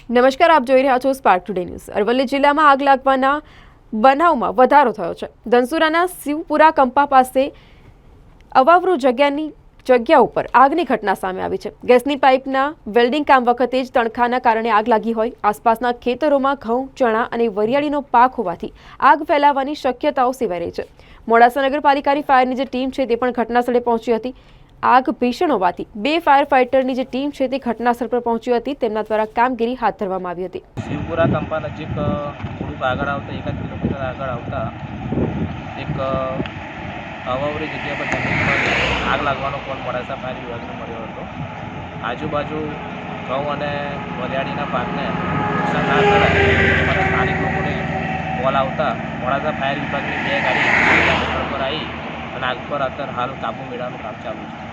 નમસ્કાર, આપ જોઈ રહ્યા છો સ્પાર્ક ટુડે ન્યૂઝ। અરવલ્લી જિલ્લામાં આગ લાગવાના બનાવમાં વધારો થયો છે। ધનસુરાના શિવપુરા કંપા પાસે અવાવરૂ જગ્યા ઉપર આગની ઘટના સામે આવી છે। ગેસની પાઇપના વેલ્ડિંગ કામ વખતે જ તણખાના કારણે આગ લાગી હોય। આસપાસના ખેતરોમાં ઘઉં, ચણા અને વરિયાળીનો પાક હોવાથી આગ ફેલાવાની શક્યતાઓ સેવાઈ રહી છે। મોડાસા નગરપાલિકાની ફાયરની જે ટીમ છે તે પણ ઘટનાસ્થળે પહોંચી હતી। આગ ભીષણ હોવાથી બે ફાયર ફાઇટરની જે ટીમ છે તે ઘટનાસ્થળ પર પહોંચી હતી। તેમના દ્વારા કામગીરી હાથ ધરવામાં આવી હતી। શિવપુરા કંપા નજીક થોડુંક આગળ આવતા 1 કિલોમીટર આગળ આવતા એક અવાવરી જગ્યા પર જમીન પર આગ લાગવાનો કોલ મોડાસા ફાયર વિભાગને મળ્યો હતો। આજુબાજુ ઘઉં અને વરિયાળીના પાકને નુકસાન ના થાય અને સ્થાનિક લોકોને કોલ આવતા મોડાસા ફાયર વિભાગની 2 ગાડી સ્થળ પર આવી અને આગ પર અત્યારે હાલ કાબુ મેળવવાનું કામ ચાલુ છે।